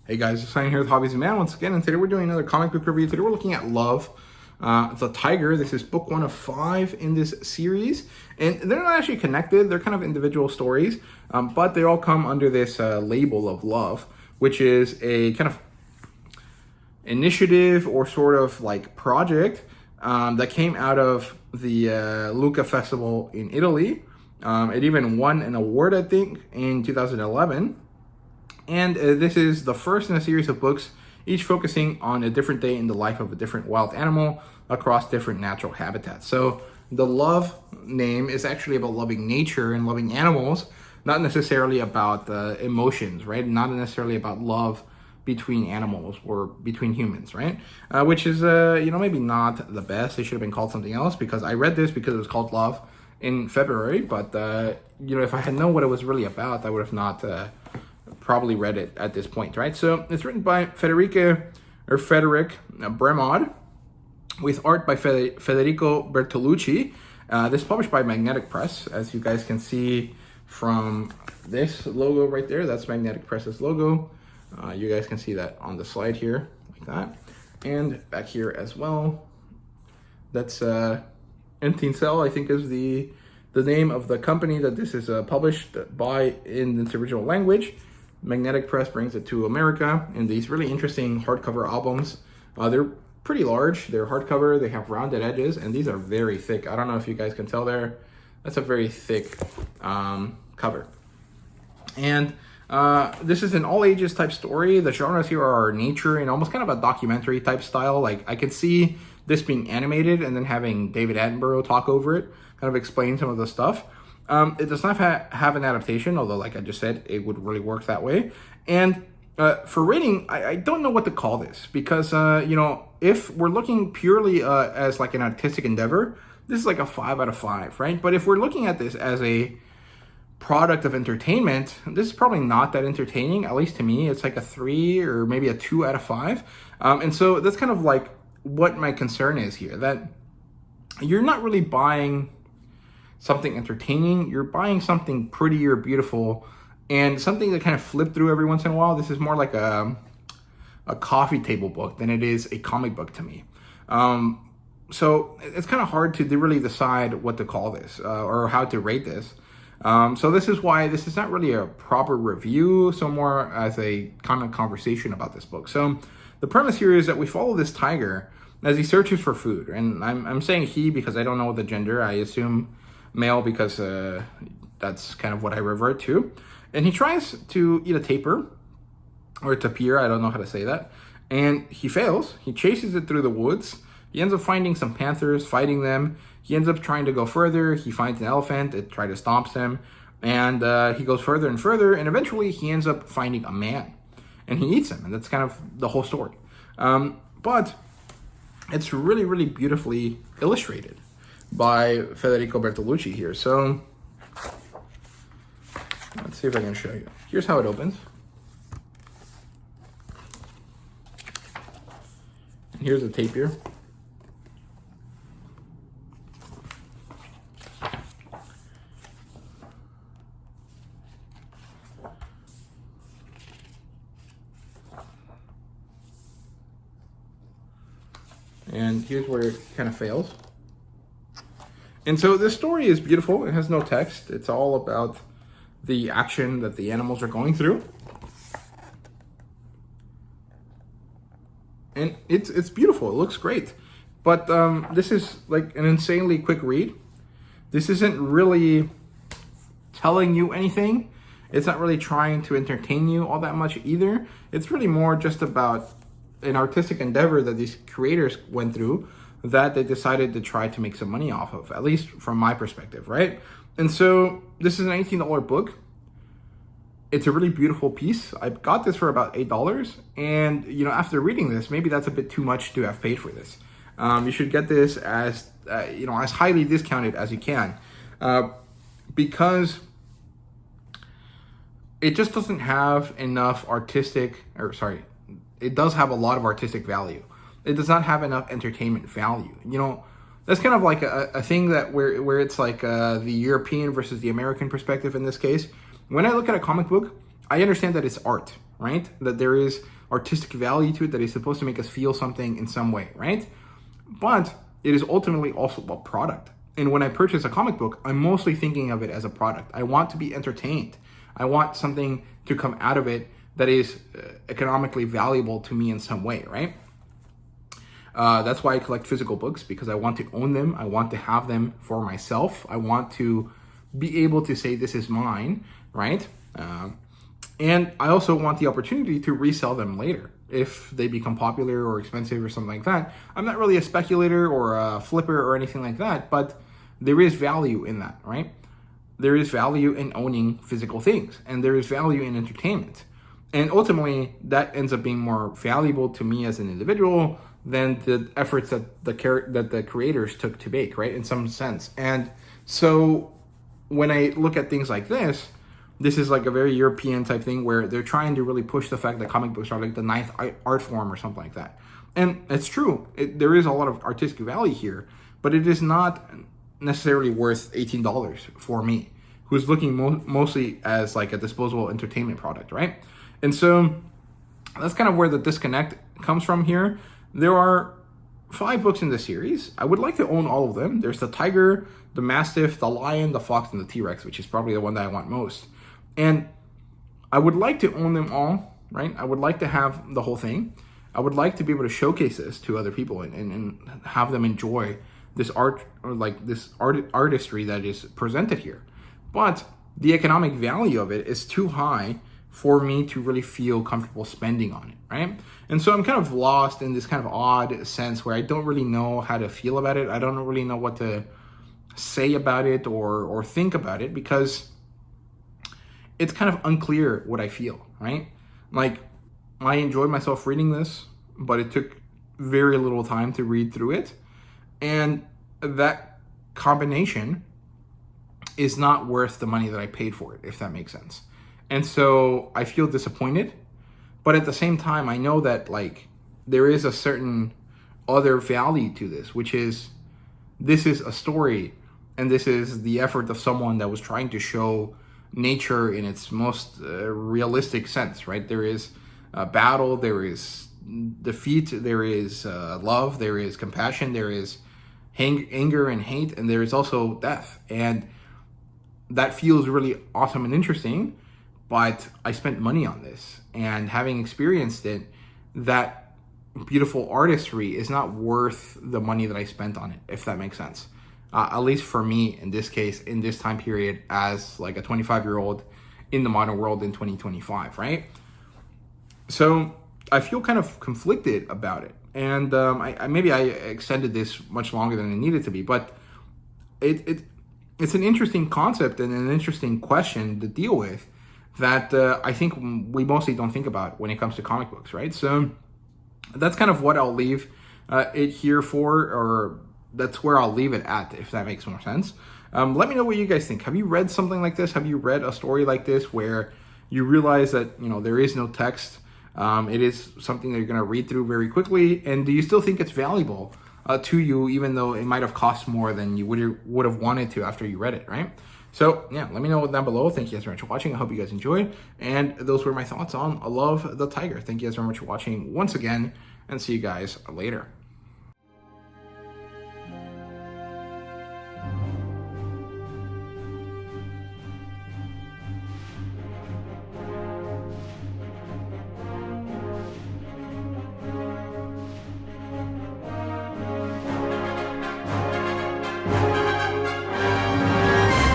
Hey guys, just signing here with HobbiesofaMan once again, and today we're doing another comic book review. Today we're looking at Love, the Tiger. This is book 1 of 5 in this series, and they're not actually connected. They're kind of individual stories, but they all come under this label of Love, which is a kind of initiative or sort of like project that came out of the Lucca Festival in Italy. It even won an award, I think, in 2011. And this is the first in a series of books, each focusing on a different day in the life of a different wild animal across different natural habitats. So the Love name is actually about loving nature and loving animals, not necessarily about emotions, right? Not necessarily about love between animals or between humans, right? Which is, maybe not the best. It should have been called something else, because I read this because it was called Love in February. But, if I had known what it was really about, I would have not probably read it at this point, right? So it's written by Frederic Bremod, with art by Federico Bertolucci. This is published by Magnetic Press, as you guys can see from this logo right there. That's Magnetic Press's logo. You guys can see that on the slide here, like that. And back here as well. That's Entincell, I think, is the name of the company that this is published by in its original language. Magnetic Press brings it to America in these really interesting hardcover albums. They're pretty large. They're hardcover. They have rounded edges, and these are very thick. I don't know if you guys can tell there. That's a very thick cover. And this is an all ages type story. The genres here are nature and almost kind of a documentary type style. Like, I could see this being animated and then having David Attenborough talk over it, kind of explain some of the stuff. It does not have an adaptation, although, like I just said, it would really work that way. And for rating, I don't know what to call this, because, if we're looking purely as like an artistic endeavor, this is like a 5 out of 5, right? But if we're looking at this as a product of entertainment, this is probably not that entertaining. At least to me, it's like a 3 or maybe a 2 out of 5. And so that's kind of like what my concern is here, that you're not really buying something entertaining. You're buying something pretty or beautiful, and something that kind of flip through every once in a while. This is more like a coffee table book than it is a comic book to me. So it's kind of hard to really decide what to call this or how to rate this. So this is why this is not really a proper review, so more as a kind of conversation about this book. So the premise here is that we follow this tiger as he searches for food. And I'm saying he because I don't know the gender. I assume male, because that's kind of what I revert to. And he tries to eat a tapir, or tapir, I don't know how to say that. And he fails. He chases it through the woods. He ends up finding some panthers, fighting them. He ends up trying to go further. He finds an elephant. It tries to stomp him. And he goes further and further. And eventually he ends up finding a man. And he eats him. And that's kind of the whole story. But it's really, really beautifully illustrated by Federico Bertolucci here. So let's see if I can show you. Here's how it opens. And here's the tapir. And here's where it kind of fails. And so this story is beautiful. It has no text. It's all about the action that the animals are going through. And it's beautiful. It looks great. But this is like an insanely quick read. This isn't really telling you anything. It's not really trying to entertain you all that much either. It's really more just about an artistic endeavor that these creators went through, that they decided to try to make some money off of, at least from my perspective, right? And so this is an $18 book. It's a really beautiful piece. I got this for about $8, and after reading this, maybe that's a bit too much to have paid for this. You should get this as as highly discounted as you can, because it just doesn't have enough it does have a lot of artistic value. It does not have enough entertainment value. That's kind of like a thing that where it's like the European versus the American perspective in this case. When I look at a comic book, I understand that it's art, right? That there is artistic value to it, that is supposed to make us feel something in some way, right? But it is ultimately also a product. And when I purchase a comic book, I'm mostly thinking of it as a product. I want to be entertained. I want something to come out of it that is economically valuable to me in some way, right? That's why I collect physical books, because I want to own them. I want to have them for myself. I want to be able to say, this is mine, right? And I also want the opportunity to resell them later if they become popular or expensive or something like that. I'm not really a speculator or a flipper or anything like that, but there is value in that, right? There is value in owning physical things, and there is value in entertainment. And ultimately, that ends up being more valuable to me as an individual than the efforts that the creators took to make, right? In some sense. And so when I look at things like this is like a very European type thing where they're trying to really push the fact that comic books are like the ninth art form or something like that. And it's true. There is a lot of artistic value here, but it is not necessarily worth $18 for me, who's looking mostly as like a disposable entertainment product, right? And so that's kind of where the disconnect comes from here. There are 5 books in the series. I would like to own all of them. There's the tiger, the mastiff, the lion, the fox, and the T-Rex, which is probably the one that I want most. And I would like to own them all, right? I would like to have the whole thing. I would like to be able to showcase this to other people and have them enjoy this art, or like this artistry that is presented here. But the economic value of it is too high for me to really feel comfortable spending on it, right? And so I'm kind of lost in this kind of odd sense where I don't really know how to feel about it. I don't really know what to say about it or think about it, because it's kind of unclear what I feel, right? Like, I enjoyed myself reading this, but it took very little time to read through it. And that combination is not worth the money that I paid for it, if that makes sense. And so I feel disappointed, but at the same time, I know that like there is a certain other value to this, which is this is a story, and this is the effort of someone that was trying to show nature in its most realistic sense, right? There is battle, there is defeat, there is love, there is compassion, there is anger and hate, and there is also death. And that feels really awesome and interesting, but I spent money on this, and having experienced it, that beautiful artistry is not worth the money that I spent on it, if that makes sense. At least for me, in this case, in this time period, as like a 25-year-old in the modern world in 2025, right? So I feel kind of conflicted about it. And maybe I extended this much longer than it needed to be, but it's an interesting concept and an interesting question to deal with that I think we mostly don't think about when it comes to comic books, right? So that's kind of what I'll leave it here for, or that's where I'll leave it at, if that makes more sense. Let me know what you guys think. Have you read something like this? Have you read a story like this where you realize that, you know, there is no text? It is something that you're going to read through very quickly. And do you still think it's valuable to you, even though it might have cost more than you would have wanted to after you read it, right? So yeah, let me know down below. Thank you guys very much for watching. I hope you guys enjoyed. And those were my thoughts on I Love the Tiger. Thank you guys very much for watching once again, and see you guys later.